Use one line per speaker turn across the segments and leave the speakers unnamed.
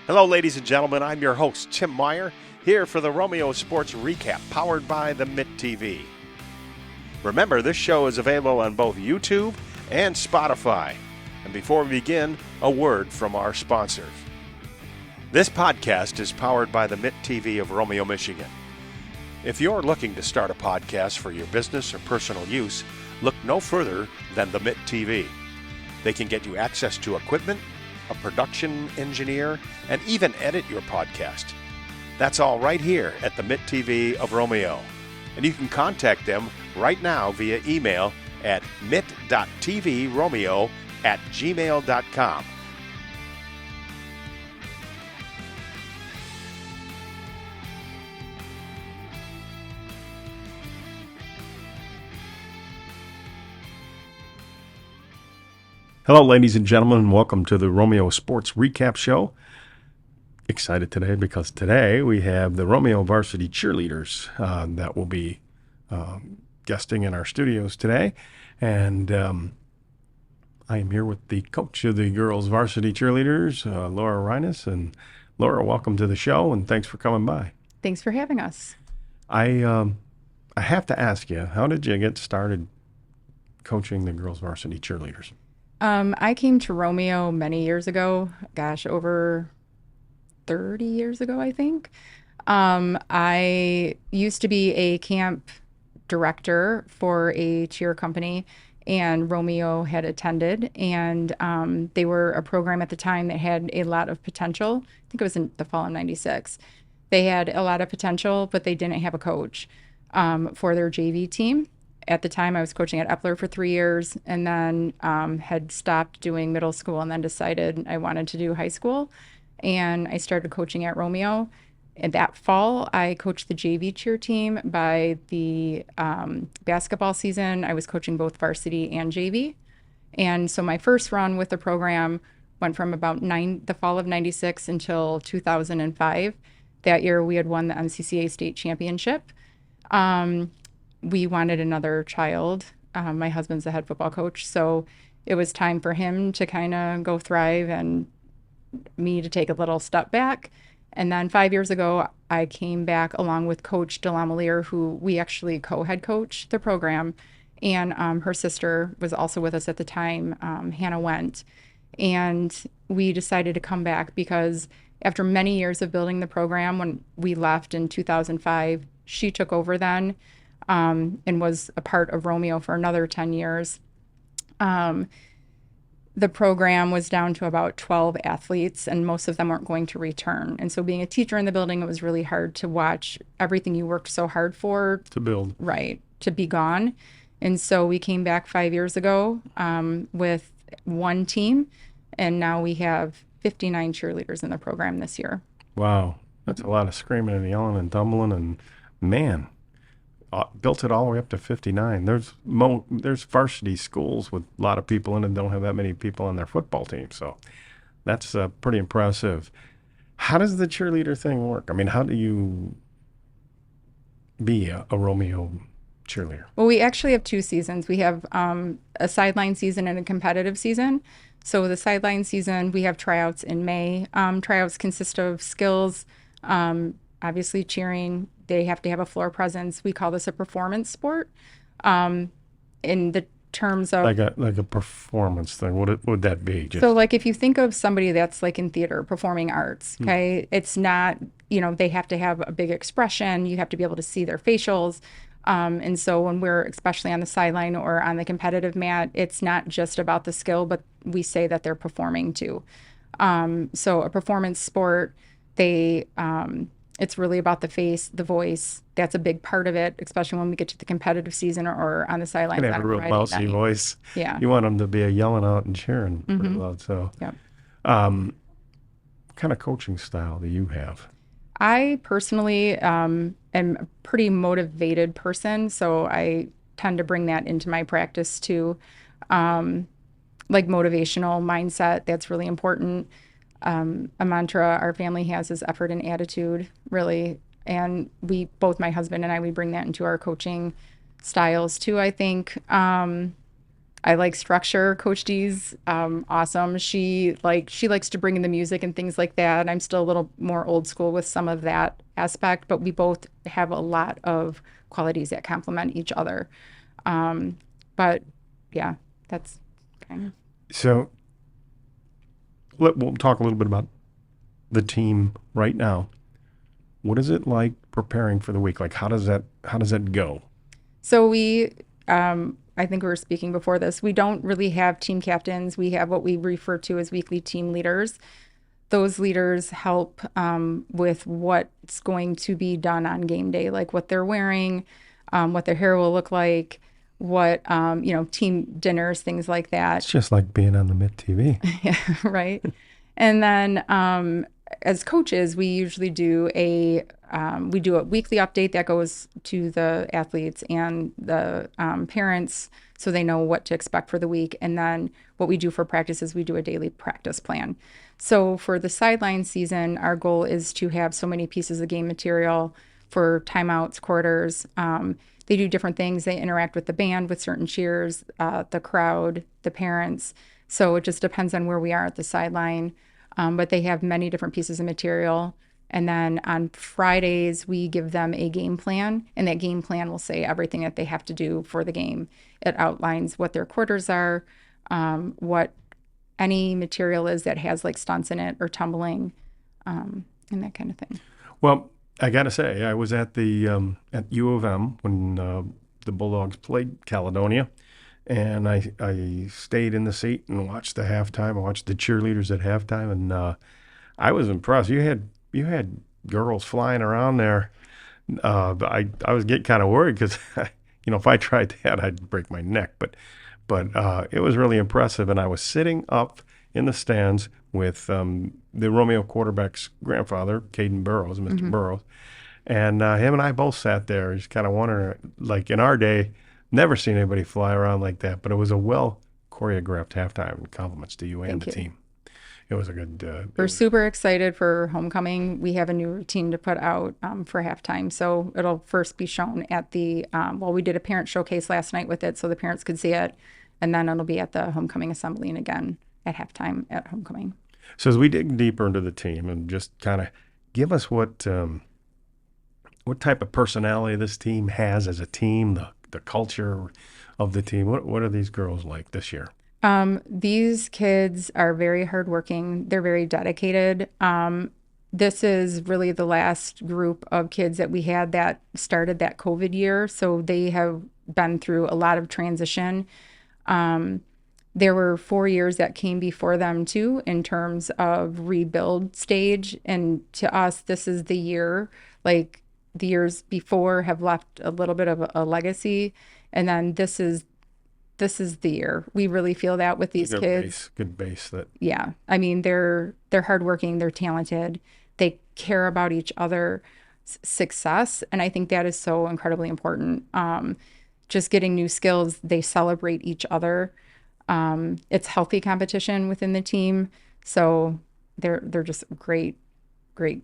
Hello, ladies and gentlemen. I'm your host, Tim Meyer, here for the Romeo Sports Recap, powered by the Mitt TV. Remember, this show is available on both YouTube and Spotify. And before we begin, a word from our sponsors. This podcast is powered by the Mitt TV of Romeo, Michigan. If you're looking to start a podcast for your business or personal use, look no further than the Mitt TV. They can get you access to equipment, a production engineer, and even edit your podcast. That's all right here at the Mitt TV of Romeo. And you can contact them right now via email at mitt.tvromeo@gmail.com. Hello, ladies and gentlemen, and welcome to the Romeo Sports Recap Show. Excited today because today we have the Romeo Varsity cheerleaders that will be guesting in our studios today. And I am here with the coach of the girls varsity cheerleaders, Laura Reines. And Laura, welcome to the show, and thanks for coming by.
Thanks for having us.
I have to ask you, how did you get started coaching the girls varsity cheerleaders?
I came to Romeo many years ago, over 30 years ago, I think. I used to be a camp director for a cheer company, and Romeo had attended, and they were a program at the time that had a lot of potential. I think it was in the fall of '96. They had a lot of potential, but they didn't have a coach for their JV team. At the time, I was coaching at Epler for 3 years, and then had stopped doing middle school, and then decided I wanted to do high school. And I started coaching at Romeo. And that fall, I coached the JV cheer team. By the basketball season, I was coaching both varsity and JV. And so my first run with the program went from about the fall of '96 until 2005. That year, we had won the MCCA state championship. We wanted another child. My husband's the head football coach, so it was time for him to kind of go thrive and me to take a little step back. And then 5 years ago, I came back along with Coach Delamolier, who we actually co-head coach the program, and her sister was also with us at the time, Hannah Went. And we decided to come back because after many years of building the program, when we left in 2005, she took over then. And was a part of Romeo for another 10 years. The program was down to about 12 athletes, and most of them weren't going to return. And so being a teacher in the building, it was really hard to watch everything you worked so hard for
To build.
Right, to be gone. And so we came back 5 years ago with one team, and now we have 59 cheerleaders in the program this year.
Wow, that's a lot of screaming and yelling and tumbling, and man, built it all the way up to 59. There's varsity schools with a lot of people in it, don't have that many people on their football team, so that's pretty impressive. How does the cheerleader thing work? I mean, how do you be a Romeo cheerleader?
Well, we actually have two seasons. We have a sideline season and a competitive season. So the sideline season, we have tryouts in May. Tryouts consist of skills, obviously cheering. They have to have a floor presence. We call this a performance sport. In the terms of
like a performance thing, what would that be?
So like if you think of somebody that's like in theater, performing arts, okay, it's not, they have to have a big expression. You have to be able to see their facials. And so when we're especially on the sideline or on the competitive mat, it's not just about the skill, but we say that they're performing too. So a performance sport, it's really about the face, the voice. That's a big part of it, especially when we get to the competitive season or on the sidelines.
They have a real mousy voice.
Yeah.
You want them to be yelling out and cheering pretty loud. So,
Yep.
What kind of coaching style do you have?
I personally am a pretty motivated person, so I tend to bring that into my practice too. Like motivational mindset, that's really important. A mantra our family has is effort and attitude, really. And both my husband and I, we bring that into our coaching styles too, I think. I like structure. Coach D's awesome. She likes to bring in the music and things like that. I'm still a little more old school with some of that aspect, but we both have a lot of qualities that complement each other. But yeah, that's kind of.
So we'll talk a little bit about the team right now. What is it like preparing for the week? Like, how does that go?
So I think we were speaking before this. We don't really have team captains. We have what we refer to as weekly team leaders. Those leaders help with what's going to be done on game day, like what they're wearing, what their hair will look like, what team dinners, things like that.
It's just like being on the Mitt TV.
Yeah, right. And then as coaches, we usually do a weekly update that goes to the athletes and the parents so they know what to expect for the week. And then what we do for practice is we do a daily practice plan. So for the sideline season, our goal is to have so many pieces of game material for timeouts, quarters. They do different things. They interact with the band, with certain cheers, the crowd, the parents. So it just depends on where we are at the sideline. But they have many different pieces of material. And then on Fridays, we give them a game plan, and that game plan will say everything that they have to do for the game. It outlines what their quarters are, what any material is that has like stunts in it or tumbling, and that kind of thing.
Well, I got to say, I was at the at U of M when the Bulldogs played Caledonia, and I stayed in the seat and watched the halftime. I watched the cheerleaders at halftime, and I was impressed. You had girls flying around there. But I was getting kind of worried because if I tried that, I'd break my neck. But it was really impressive, and I was sitting up in the stands with the Romeo quarterback's grandfather, Caden Burrows, Mr.
Mm-hmm.
Burrows, and him and I both sat there, just kind of wondering, like in our day, never seen anybody fly around like that. But it was a well choreographed halftime. Compliments to you and the team. It was a good.
We're super excited for homecoming. We have a new routine to put out for halftime. So it'll first be shown at the, we did a parent showcase last night with it so the parents could see it. And then it'll be at the homecoming assembly and again at halftime at homecoming.
So as we dig deeper into the team and just kind of give us what type of personality this team has as a team, the culture of the team. What are these girls like this year?
These kids are very hardworking. They're very dedicated. This is really the last group of kids that we had that started that COVID year. So they have been through a lot of transition. There were 4 years that came before them too, in terms of rebuild stage. And to us, this is the year, like the years before have left a little bit of a legacy. And then this is the year. We really feel that with these kids.
Good base.
Yeah. I mean, they're hardworking, they're talented, they care about each other's success. And I think that is so incredibly important. Just getting new skills, they celebrate each other. It's healthy competition within the team. So they're just a great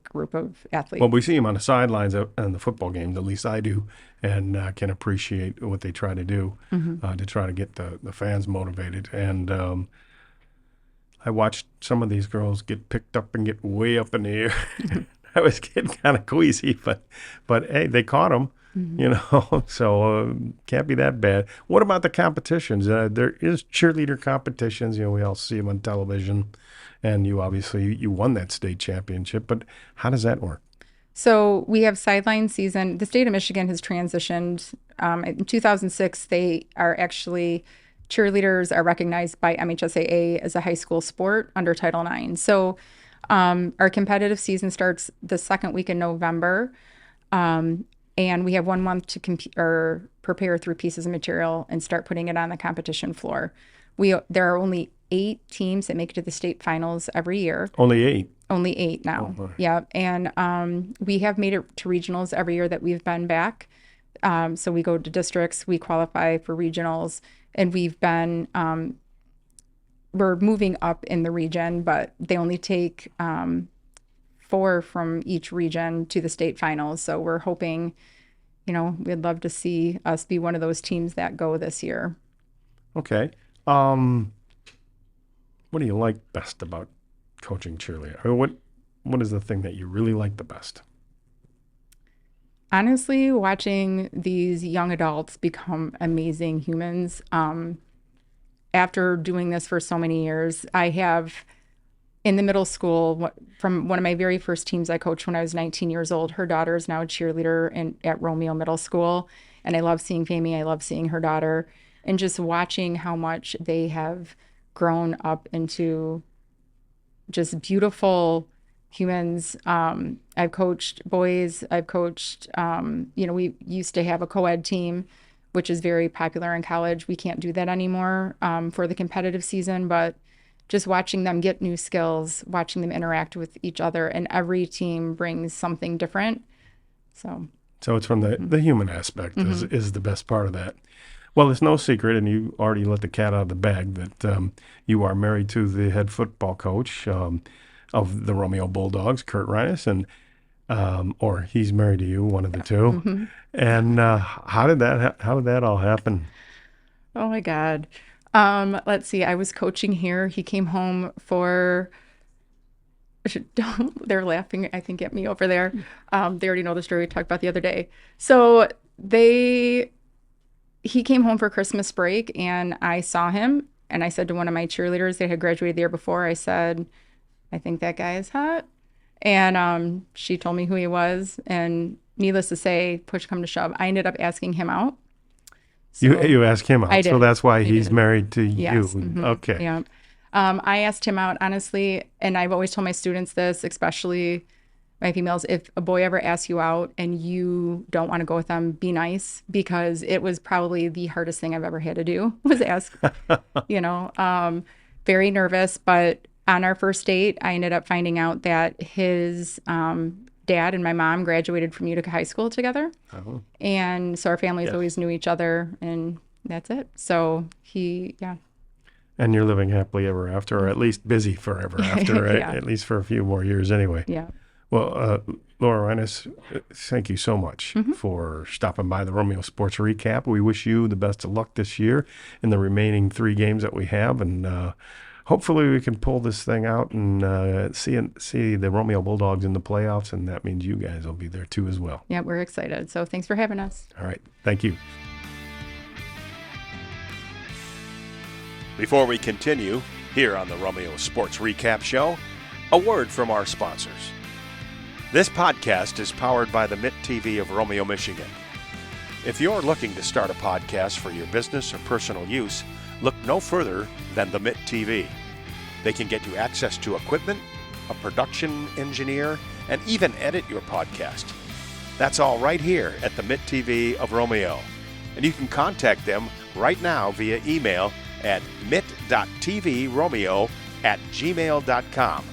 group of athletes.
Well, we see them on the sidelines on the football games, at least I do, and can appreciate what they try to do to try to get the fans motivated. And I watched some of these girls get picked up and get way up in the air. I was getting kind of queasy, but hey, they caught them, so can't be that bad. What about the competitions? There is cheerleader competitions. We all see them on television. And you obviously you won that state championship, but how does that work?
So we have sideline season. The state of Michigan has transitioned. In 2006, cheerleaders are recognized by MHSAA as a high school sport under Title IX. So our competitive season starts the second week in November, and we have 1 month to compete or prepare through pieces of material and start putting it on the competition floor. There are only 8 teams that make it to the state finals every year.
Only 8?
Only 8 now. Oh, yeah. And we have made it to regionals every year that we've been back. So we go to districts, we qualify for regionals, and we're moving up in the region, but they only take 4 from each region to the state finals. So we're hoping, we'd love to see us be one of those teams that go this year.
Okay. What do you like best about coaching cheerleader? I mean, what is the thing that you really like the best?
Honestly, watching these young adults become amazing humans. After doing this for so many years, I have in the middle school, from one of my very first teams I coached when I was 19 years old, her daughter is now a cheerleader at Romeo Middle School. And I love seeing Famie. I love seeing her daughter and just watching how much they have grown up into just beautiful humans. I've coached boys. I've coached, we used to have a co-ed team, which is very popular in college. We can't do that anymore for the competitive season, but just watching them get new skills, watching them interact with each other, and every team brings something different. So
it's from the human aspect is the best part of that. Well, it's no secret, and you already let the cat out of the bag, that you are married to the head football coach of the Romeo Bulldogs, Kurt Reines, and or he's married to you, one of the two.
Mm-hmm.
And how did that all happen?
Oh my God. Let's see. I was coaching here. He came home for. They're laughing, I think, at me over there. They already know the story we talked about the other day. So he came home for Christmas break, and I saw him, and I said to one of my cheerleaders that had graduated the year before, I said, I think that guy is hot. And she told me who he was, and needless to say, push come to shove, I ended up asking him out. So
you asked him out,
I did.
So that's why
I
he's
did.
married to
Yes.
you.
Mm-hmm.
Okay.
Yeah. I asked him out, honestly, and I've always told my students this, especially my females, if a boy ever asks you out and you don't want to go with them, be nice, because it was probably the hardest thing I've ever had to do was ask, very nervous. But on our first date, I ended up finding out that his dad and my mom graduated from Utica High School together.
Oh.
And so our families always knew each other, and that's it. So
And you're living happily ever after, or at least busy forever after, right?
Yeah.
At least for a few more years anyway.
Yeah.
Well, Laura Reines, thank you so much for stopping by the Romeo Sports Recap. We wish you the best of luck this year in the remaining 3 games that we have, and hopefully we can pull this thing out and see the Romeo Bulldogs in the playoffs, and that means you guys will be there too as well.
Yeah, we're excited. So thanks for having us.
All right. Thank you.
Before we continue, here on the Romeo Sports Recap Show, a word from our sponsors. This podcast is powered by the Mitt TV of Romeo, Michigan. If you're looking to start a podcast for your business or personal use, look no further than the Mitt TV. They can get you access to equipment, a production engineer, and even edit your podcast. That's all right here at the Mitt TV of Romeo. And you can contact them right now via email at mitt.tvromeo@gmail.com.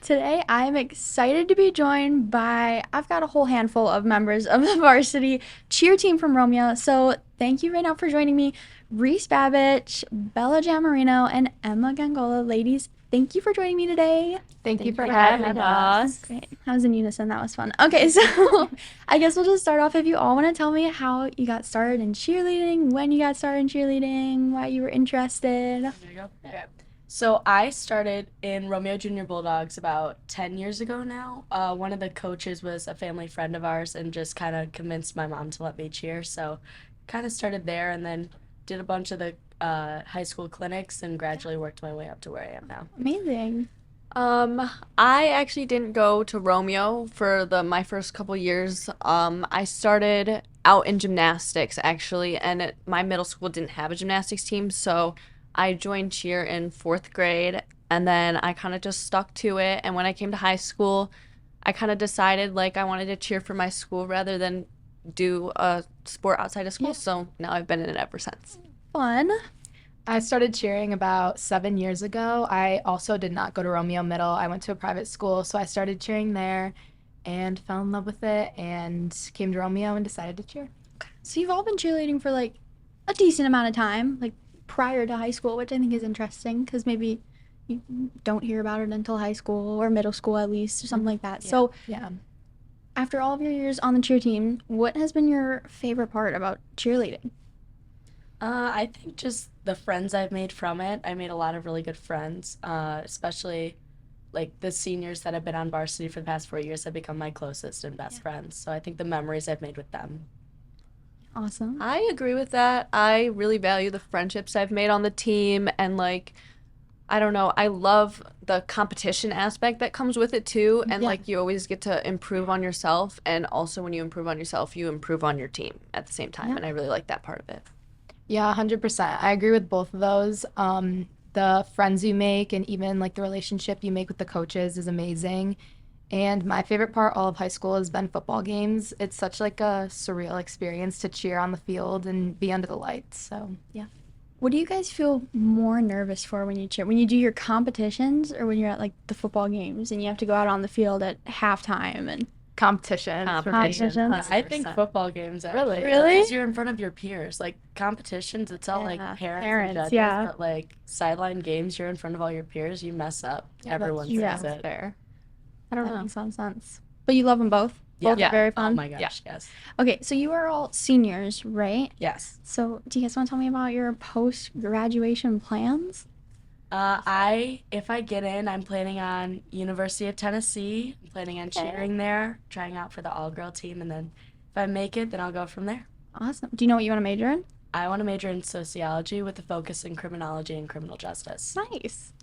Today, I'm excited to be joined by, I've got a whole handful of members of the varsity cheer team from Romeo. So thank you right now for joining me. Reese Babbage, Bella Jamarino, and Emma Gangola. Ladies, thank you for joining me today.
Thank you for having us.
Great. That was in unison. That was fun. Okay, so I guess we'll just start off. If you all want to tell me how you got started in cheerleading, when you got started in cheerleading, why you were interested.
There you go. Okay. So I started in Romeo Junior Bulldogs about 10 years ago now. One of the coaches was a family friend of ours and just kind of convinced my mom to let me cheer. So kind of started there and then did a bunch of the high school clinics and gradually worked my way up to where I am now.
Amazing.
I actually didn't go to Romeo for my first couple years. I started out in gymnastics actually, and my middle school didn't have a gymnastics team, so I joined cheer in 4th grade, and then I kind of just stuck to it. And when I came to high school, I kind of decided I wanted to cheer for my school rather than do a sport outside of school.
Yeah.
So now I've been in it ever since.
Fun.
I started cheering about 7 years ago. I also did not go to Romeo Middle. I went to a private school, so I started cheering there and fell in love with it and came to Romeo and decided to cheer.
So you've all been cheerleading for a decent amount of time, prior to high school, which I think is interesting because maybe you don't hear about it until high school or middle school at least or something like that. So
Yeah.
after all of your years on the cheer team, what has been your favorite part about cheerleading?
I think just the friends I've made from it. I made a lot of really good friends, especially like the seniors that have been on varsity for the past 4 years have become my closest and best friends. So I think the memories I've made with them.
Awesome.
I agree with that. I really value the friendships I've made on the team, and like, I don't know, I love the competition aspect that comes with it too. And
Yeah.
like, you always get to improve on yourself, and also when you improve on yourself, you improve on your team at the same time.
Yeah.
And I really like that part of it.
Yeah, 100%. I agree with both of those. The friends you make and even like the relationship you make with the coaches is amazing. And my favorite part all of high school has been football games. It's such like a surreal experience to cheer on the field and be under the lights. So, yeah.
What do you guys feel more nervous for when you cheer? When you do your competitions or when you're at like the football games and you have to go out on the field at halftime and
Competition.
competitions?
I think
100%.
football games actually.
Really?
Because you're in front of your peers. Like competitions, it's all like
Yeah.
parents
Parents,
and judges,
yeah.
but like sideline games, you're in front of all your peers, you mess up. Everyone
yeah.
sees it.
Fair.
I don't know. That makes some sense. But you love them both?
Yeah.
Both are very fun?
Oh my gosh, yes.
Okay, so you are all seniors, right?
Yes.
So do you guys want to tell me about your post-graduation plans?
If I get in, I'm planning on University of Tennessee. I'm planning on cheering there, trying out for the all-girl team, and then if I make it, then I'll go from there.
Awesome. Do you know what you want to major in?
I want to major in sociology with a focus in criminology and criminal justice.
Nice.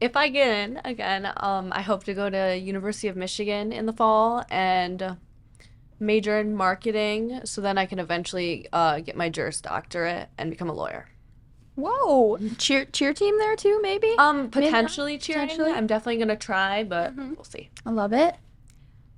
If I get in again, I hope to go to University of Michigan in the fall and major in marketing, so then I can eventually get my Juris Doctorate and become a lawyer.
Whoa. Cheer team there too, maybe?
Potentially cheering.
potentially?
I'm definitely gonna try, but we'll see.
I love it.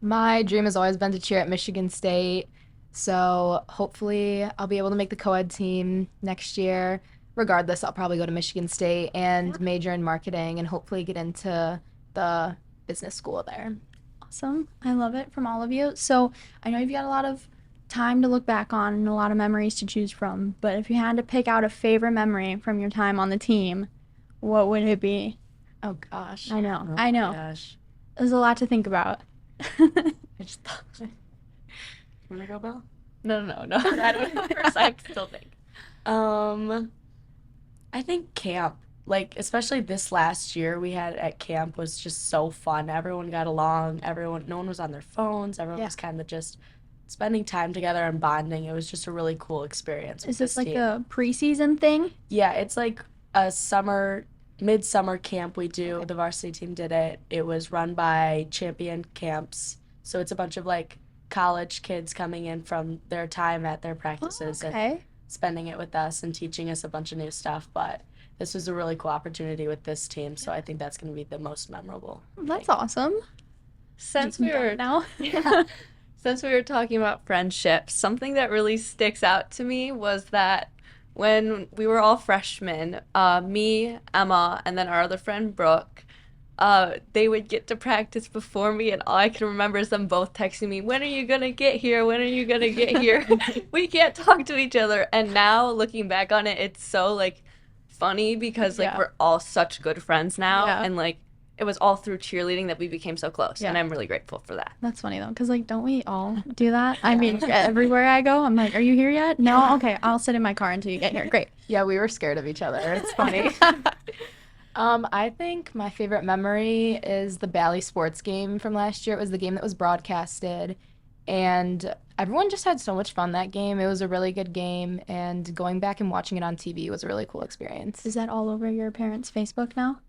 My dream has always been to cheer at Michigan State. So hopefully I'll be able to make the co-ed team next year. Regardless, I'll probably go to Michigan State and major in marketing and hopefully get into the business school there.
Awesome. I love it from all of you. So I know you've got a lot of time to look back on and a lot of memories to choose from, but if you had to pick out a favorite memory from your time on the team, what would it be?
Oh gosh.
I know.
Oh
I know.
my gosh.
There's a lot to think about.
I just thought.
Want to go, Belle?
No. I don't know. First, I have to still think.
I think camp, like especially this last year we had at camp was just so fun. Everyone got along. No one was on their phones. Everyone was kind of just spending time together and bonding. It was just a really cool experience.
Is
with
this like
team.
a preseason thing?
Yeah, it's like a midsummer camp we do. The varsity team did it. It was run by Champion Camps. So it's a bunch of like college kids coming in from their time at their practices and
Okay.
spending it with us and teaching us a bunch of new stuff. But this was a really cool opportunity with this team, so I think that's going to be the most memorable.
That's awesome.
Since
You
we
can
were
go now.
Since we were talking about friendships, something that really sticks out to me was that when we were all freshmen, me, Emma, and then our other friend Brooke, they would get to practice before me, and all I can remember is them both texting me, "When are you gonna get here? When are you gonna get here?" We can't talk to each other. And now looking back on it, it's so like funny because like
Yeah.
we're all such good friends now,
Yeah.
and like it was all through cheerleading that we became so close, and
Yeah.
I'm really grateful for that.
That's funny though, because like, don't we all do that? I mean, everywhere I go, I'm like, "Are you here yet?" No, okay, I'll sit in my car until you get here. Great.
Yeah, we were scared of each other. It's funny. I think my favorite memory is the Bally Sports game from last year. It was the game that was broadcasted, and everyone just had so much fun that game. It was a really good game, and going back and watching it on TV was a really cool experience.
Is that all over your parents' Facebook now?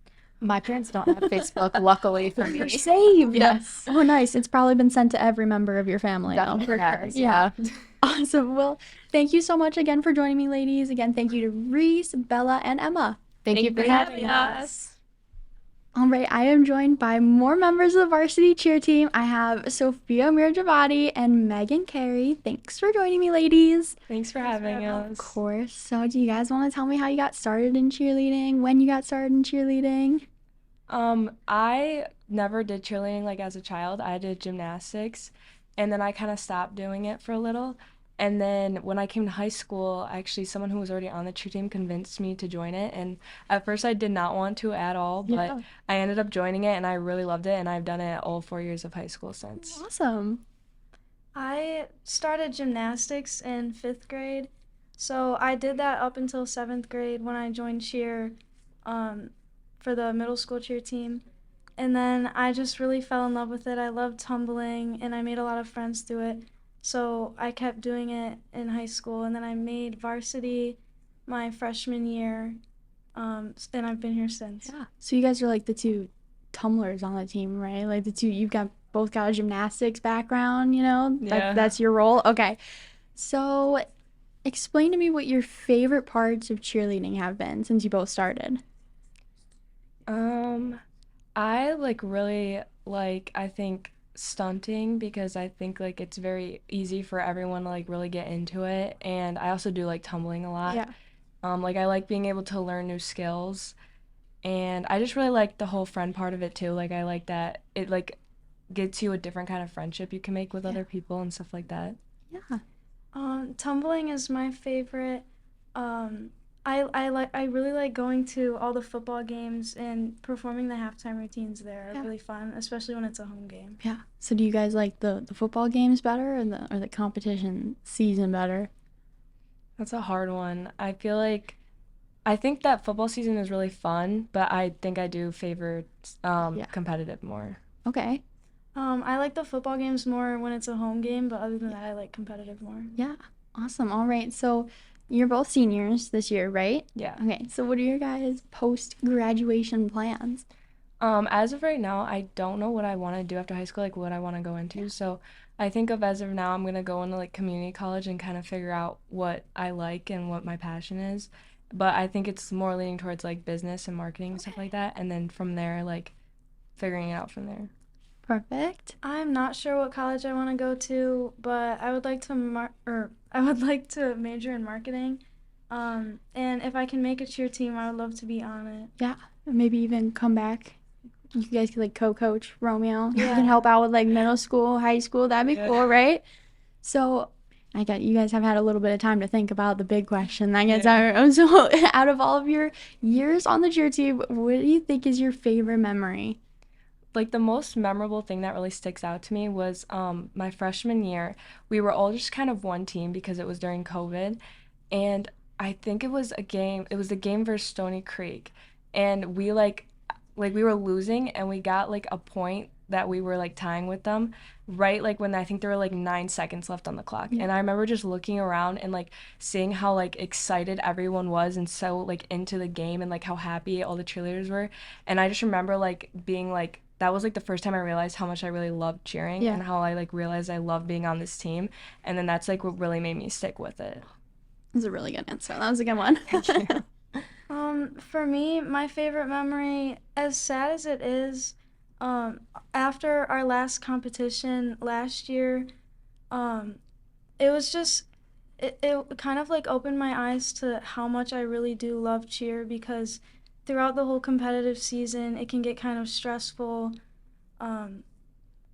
My parents don't have Facebook, luckily for me.
You're saved.
Yes.
Oh, nice. It's probably been sent to every member of your family. though.
Definitely has,
Yeah. Awesome. Well, thank you so much again for joining me, ladies. Again, thank you to Reese, Bella, and Emma.
Thank you for having us.
All right, I am joined by more members of the varsity cheer team. I have Sophia Mirjavati and Megan Carey. Thanks for joining me, ladies.
Thanks for having us.
Of course. So, do you guys want to tell me how you got started in cheerleading? When you got started in cheerleading?
I never did cheerleading like as a child. I did gymnastics, and then I kind of stopped doing it for a little. And then when I came to high school, actually someone who was already on the cheer team convinced me to join it. And at first I did not want to at all, but
Yeah.
I ended up joining it and I really loved it. And I've done it all 4 years of high school since.
Awesome.
I started gymnastics in 5th grade, so I did that up until 7th grade when I joined cheer for the middle school cheer team. And then I just really fell in love with it. I loved tumbling, and I made a lot of friends through it. So I kept doing it in high school, and then I made varsity my freshman year, and I've been here since.
Yeah. So you guys are like the two tumblers on the team, right? Like the two, you've got both got a gymnastics background, you know?
Yeah.
That's your role? Okay. So explain to me what your favorite parts of cheerleading have been since you both started.
I I think stunting because I think like it's very easy for everyone to like really get into it, and I also do like tumbling a lot.
Yeah.
Like I like being able to learn new skills, and I just really like the whole friend part of it too. Like I like that it like gets you a different kind of friendship you can make with other people and stuff like that.
Yeah.
Tumbling is my favorite. I really like going to all the football games and performing the halftime routines there. Are
Yeah.
really fun, especially when it's a home game.
Yeah. So do you guys like the football games better or the competition season better?
That's a hard one. I think that football season is really fun, but I think I do favor competitive more.
Okay.
I like the football games more when it's a home game, but other than that, I like competitive more.
Yeah. Awesome. All right. So you're both seniors this year, right?
Yeah.
Okay. So what are your guys' post-graduation plans?
As of right now, I don't know what I want to do after high school, like what I want to go into. So I think of as of now, I'm gonna go into like community college and kind of figure out what I like and what my passion is. But I think it's more leaning towards like business and marketing and stuff like that, and then from there, like figuring it out from there.
Perfect.
I'm not sure what college I want to go to, but I would like to major in marketing. And if I can make a cheer team, I would love to be on it.
Yeah. Maybe even come back. You guys could like co-coach Romeo. You
Yeah.
can help out with like middle school, high school. That'd be
Yeah.
cool, right? So you guys have had a little bit of time to think about the big question. I guess so out of all of your years on the cheer team, what do you think is your favorite memory?
Like the most memorable thing that really sticks out to me was my freshman year. We were all just kind of one team because it was during COVID, and I think it was a game. It was the game versus Stony Creek, and we we were losing, and we got like a point that we were like tying with them, right like when I think there were like 9 seconds left on the clock.
Yeah.
And I remember just looking around and like seeing how like excited everyone was and so like into the game and like how happy all the cheerleaders were. And I just remember like being like, that was like the first time I realized how much I really loved cheering
Yeah.
and how I like realized I love being on this team. And then that's like what really made me stick with it.
That's a really good answer. That was a good one.
For me, my favorite memory, as sad as it is, after our last competition last year, it was just, it kind of like opened my eyes to how much I really do love cheer, because throughout the whole competitive season, it can get kind of stressful.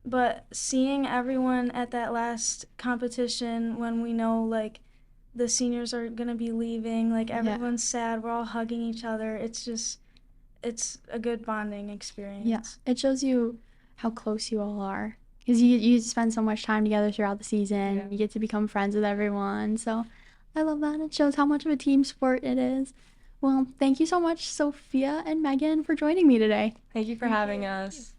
But seeing everyone at that last competition when we know like the seniors are gonna be leaving, like everyone's sad, we're all hugging each other. It's a good bonding experience.
Yeah, it shows you how close you all are because you spend so much time together throughout the season.
Yeah.
You get to become friends with everyone. So I love that. It shows how much of a team sport it is. Well, thank you so much, Sophia and Megan, for joining me today.
Thank you for having us.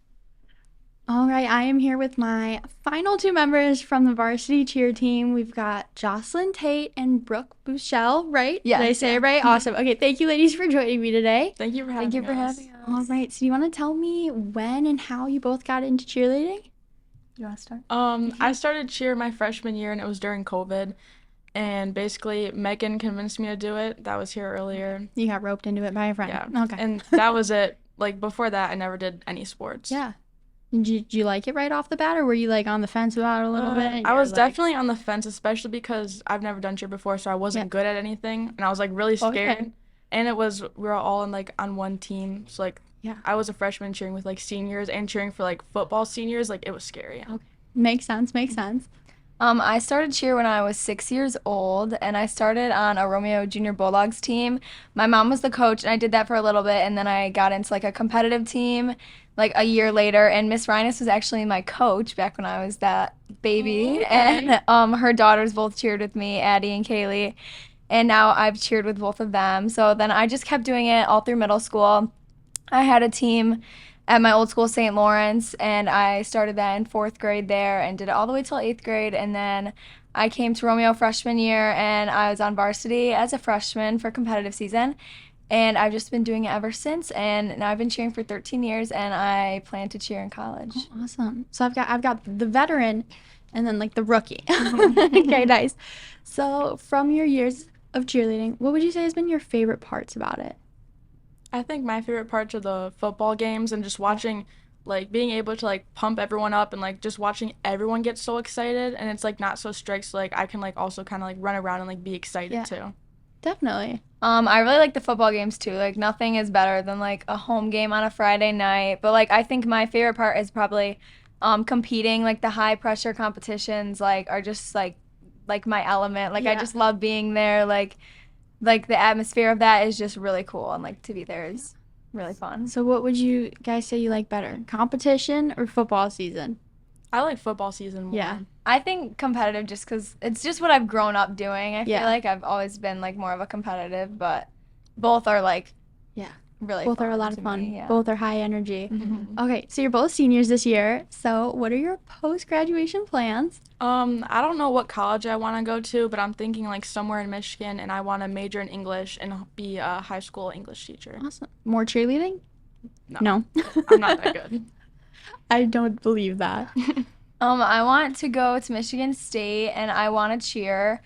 All right, I am here with my final two members from the varsity cheer team. We've got Jocelyn Tate and Brooke Bouchel, right?
Yes,
Did I say it right? Awesome. Okay, thank you, ladies, for joining me today.
Thank you for having us.
All right, so you want to tell me when and how you both got into cheerleading? You want to start?
I started cheer my freshman year, and it was during COVID. And basically, Megan convinced me to do it. That was here earlier.
You got roped into it by a friend.
Yeah.
Okay.
And that was it. Like, before that, I never did any sports.
Yeah. Did you like it right off the bat, or were you like on the fence about it a little bit?
I was definitely on the fence, especially because I've never done cheer before, so I wasn't good at anything, and I was like really scared.
Okay.
And we were all on one team, so like I was a freshman cheering with like seniors and cheering for like football seniors. Like it was scary.
Okay. Makes sense.
I started cheer when I was 6 years old, and I started on a Romeo Junior Bulldogs team. My mom was the coach, and I did that for a little bit, and then I got into like a competitive team like a year later. And Miss Rhinus was actually my coach back when I was that baby, and her daughters both cheered with me, Addie and Kaylee, and now I've cheered with both of them. So then I just kept doing it all through middle school. I had a team at my old school, St. Lawrence, and I started that in 4th grade there and did it all the way till 8th grade. And then I came to Romeo freshman year, and I was on varsity as a freshman for competitive season. And I've just been doing it ever since. And now I've been cheering for 13 years, and I plan to cheer in college.
Oh, awesome. So I've got the veteran and then like the rookie. Okay, nice. So from your years of cheerleading, what would you say has been your favorite parts about it?
I think my favorite parts are the football games and just watching, like, being able to, like, pump everyone up and, like, just watching everyone get so excited. And it's, like, not so strict, so, like, I can, like, also kind of, like, run around and, like, be excited, too.
Definitely.
I really like the football games too. Like nothing is better than like a home game on a Friday night. But like I think my favorite part is probably competing. Like the high pressure competitions like are just like my element. Like I just love being there. Like the atmosphere of that is just really cool, and like to be there is really fun.
So what would you guys say you like better, competition or football season?
I like football season more.
Yeah.
I think competitive just because it's just what I've grown up doing. I feel like I've always been like more of a competitive, but both are like really
both
fun
are a lot of
to
fun.
me, yeah.
Both are high energy. Okay, so you're both seniors this year. So what are your post-graduation plans?
I don't know what college I want to go to, but I'm thinking like somewhere in Michigan, and I want to major in English and be a high school English teacher.
Awesome. More cheerleading?
No. I'm not that good.
I don't believe that.
I want to go to Michigan State, and I want to cheer.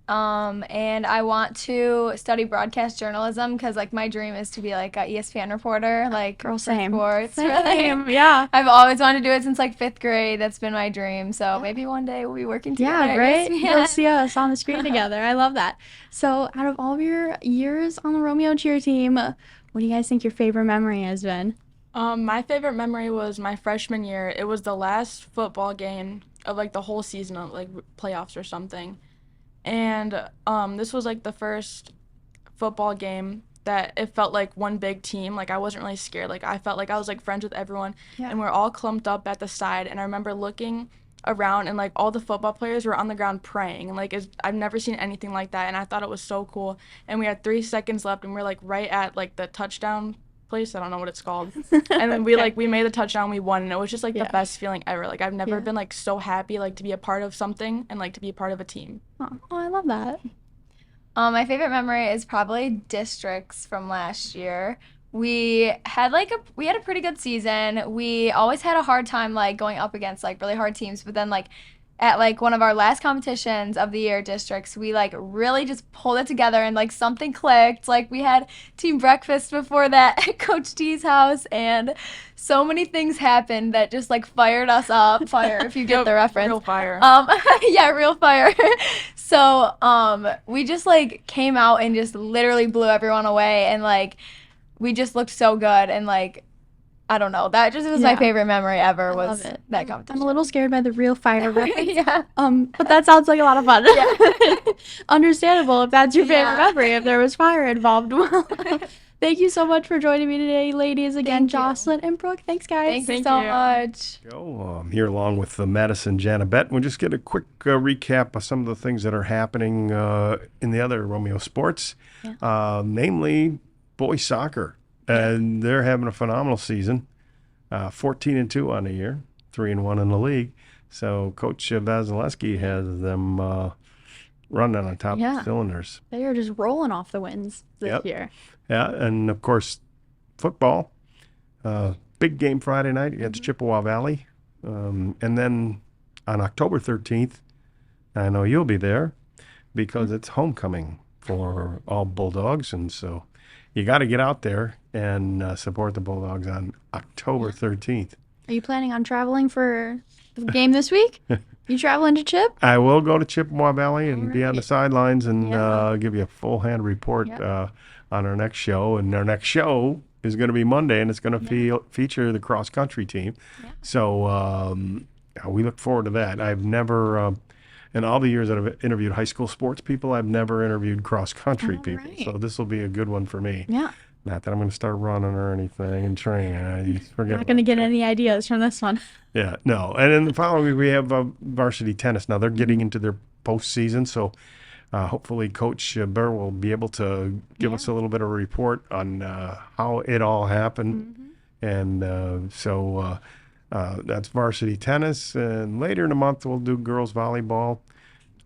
And I want to study broadcast journalism because like my dream is to be like a ESPN reporter, like
Girl,
for
same.
sports.
Same, yeah.
I've always wanted to do it since like 5th grade. That's been my dream. So maybe one day we'll be working together.
Yeah,
at
right?
ESPN.
You'll see us on the screen together. I love that. So out of all of your years on the Romeo cheer team, what do you guys think your favorite memory has been?
My favorite memory was my freshman year. It was the last football game of like the whole season of like playoffs or something. And this was like the first football game that it felt like one big team. Like I wasn't really scared. Like I felt like I was like friends with everyone, and we're all clumped up at the side. And I remember looking around, and like all the football players were on the ground praying, and like I've never seen anything like that. And I thought it was so cool. And we had 3 seconds left, and we're like right at like the touchdown place. I don't know what it's called. And then we made the touchdown, we won, and it was just like the best feeling ever. Like I've never been like so happy like to be a part of something and like to be a part of a team.
Oh, I love that.
My favorite memory is probably districts from last year. We had a pretty good season. We always had a hard time like going up against like really hard teams, but then like at like one of our last competitions of the year, districts, we like really just pulled it together and like something clicked. Like we had team breakfast before that at Coach D's house, and so many things happened that just like fired us up. Fire, if you get the reference.
Real fire.
Yeah, real fire. So we just like came out and just literally blew everyone away, and like we just looked so good, and like I don't know. That just was my favorite memory ever. Was that competition.
I'm a little scared by the real fire reference. But that sounds like a lot of fun. Understandable if that's your favorite memory, if there was fire involved. Well, thank you so much for joining me today, ladies. Again, Jocelyn and Brooke. Thanks, guys.
Thanks so much.
I'm here along with Madison Janabet. We'll just get a quick recap of some of the things that are happening in the other Romeo sports, namely boys soccer. And they're having a phenomenal season, 14-2 on the year, 3-1 in the league. So Coach Vasilevsky has them running on top cylinders.
They are just rolling off the wins this year.
Yeah, and of course, football. Big game Friday night against Chippewa Valley. And then on October 13th, I know you'll be there because it's homecoming for all Bulldogs. And so you got to get out there and support the Bulldogs on October 13th.
Are you planning on traveling for the game this week? You traveling to Chip?
I will go to Chippewa Valley and be on the sidelines and give you a full hand report on our next show. And our next show is going to be Monday, and it's going to feature the cross country team. So we look forward to that. I've never And all the years that I've interviewed high school sports people, I've never interviewed cross-country people.
right.
So this will be a good one for me.
Yeah.
Not that I'm going to start running or anything and training. I forget.
Not going to get any ideas from this one.
Yeah, no. And then the following week, we have varsity tennis. Now, they're getting into their postseason, so hopefully Coach Burr will be able to give us a little bit of a report on how it all happened. And so that's varsity tennis. And later in the month, we'll do girls volleyball.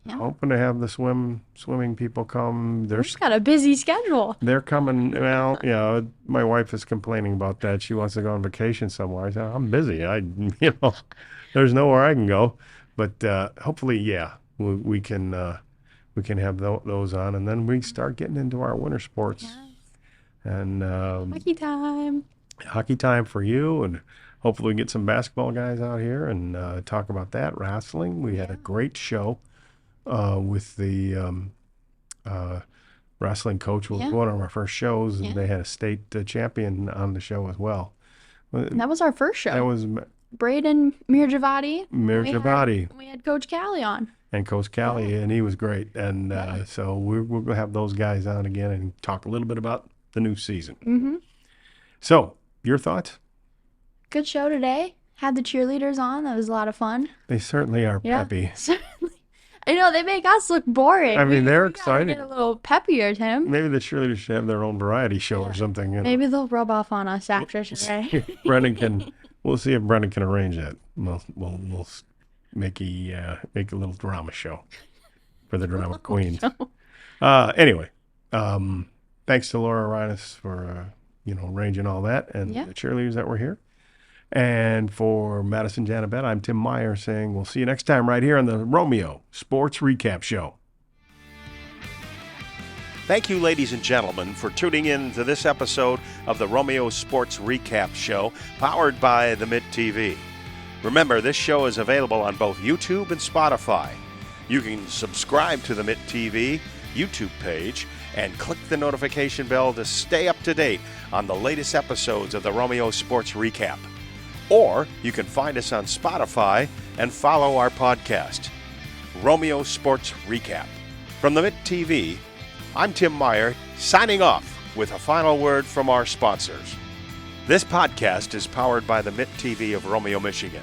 Yeah.
Hoping to have the swimming people come.
We've got a busy schedule.
They're coming. Well, yeah, my wife is complaining about that. She wants to go on vacation somewhere. I said, I'm busy. There's nowhere I can go. But hopefully, yeah, we can have those on, and then we start getting into our winter sports.
Yes.
And
Hockey time.
for you, and hopefully we get some basketball guys out here and talk about that. Wrestling. We had a great show. With the wrestling coach was one of our first shows, and they had a state champion on the show as well.
And that was our first show.
That was
Braden Mirjavati.
Mirjavati.
We had Coach Callie on.
And Coach Callie, and he was great. And so we're going to have those guys on again and talk a little bit about the new season.
Mm-hmm.
So, your thoughts?
Good show today. Had the cheerleaders on. That was a lot of fun.
They certainly are peppy.
Certainly. I know, they make us look boring.
I mean, they're
we gotta
excited.
get a little peppier, Tim.
Maybe the cheerleaders should have their own variety show or something. You know.
Maybe they'll rub off on us after today.
We'll see if Brendan can arrange that. We'll make a little drama show for the drama queens. Anyway, thanks to Laura Reines for arranging all that and the cheerleaders that were here. And for Madison Janabet, I'm Tim Meyer saying we'll see you next time right here on the Romeo Sports Recap Show.
Thank you, ladies and gentlemen, for tuning in to this episode of the Romeo Sports Recap Show, powered by the Mitt TV. Remember, this show is available on both YouTube and Spotify. You can subscribe to the Mitt TV YouTube page and click the notification bell to stay up to date on the latest episodes of the Romeo Sports Recap. Or you can find us on Spotify and follow our podcast, Romeo Sports Recap. From the Mitt TV, I'm Tim Meyer, signing off with a final word from our sponsors. This podcast is powered by the Mitt TV of Romeo, Michigan.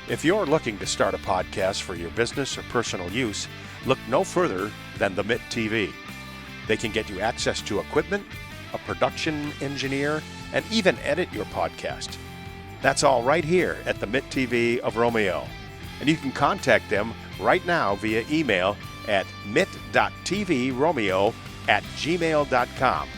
If you're looking to start a podcast for your business or personal use, look no further than the Mitt TV. They can get you access to equipment, a production engineer, and even edit your podcast. That's all right here at the Mitt TV of Romeo. And you can contact them right now via email at mitt.tvromeo@gmail.com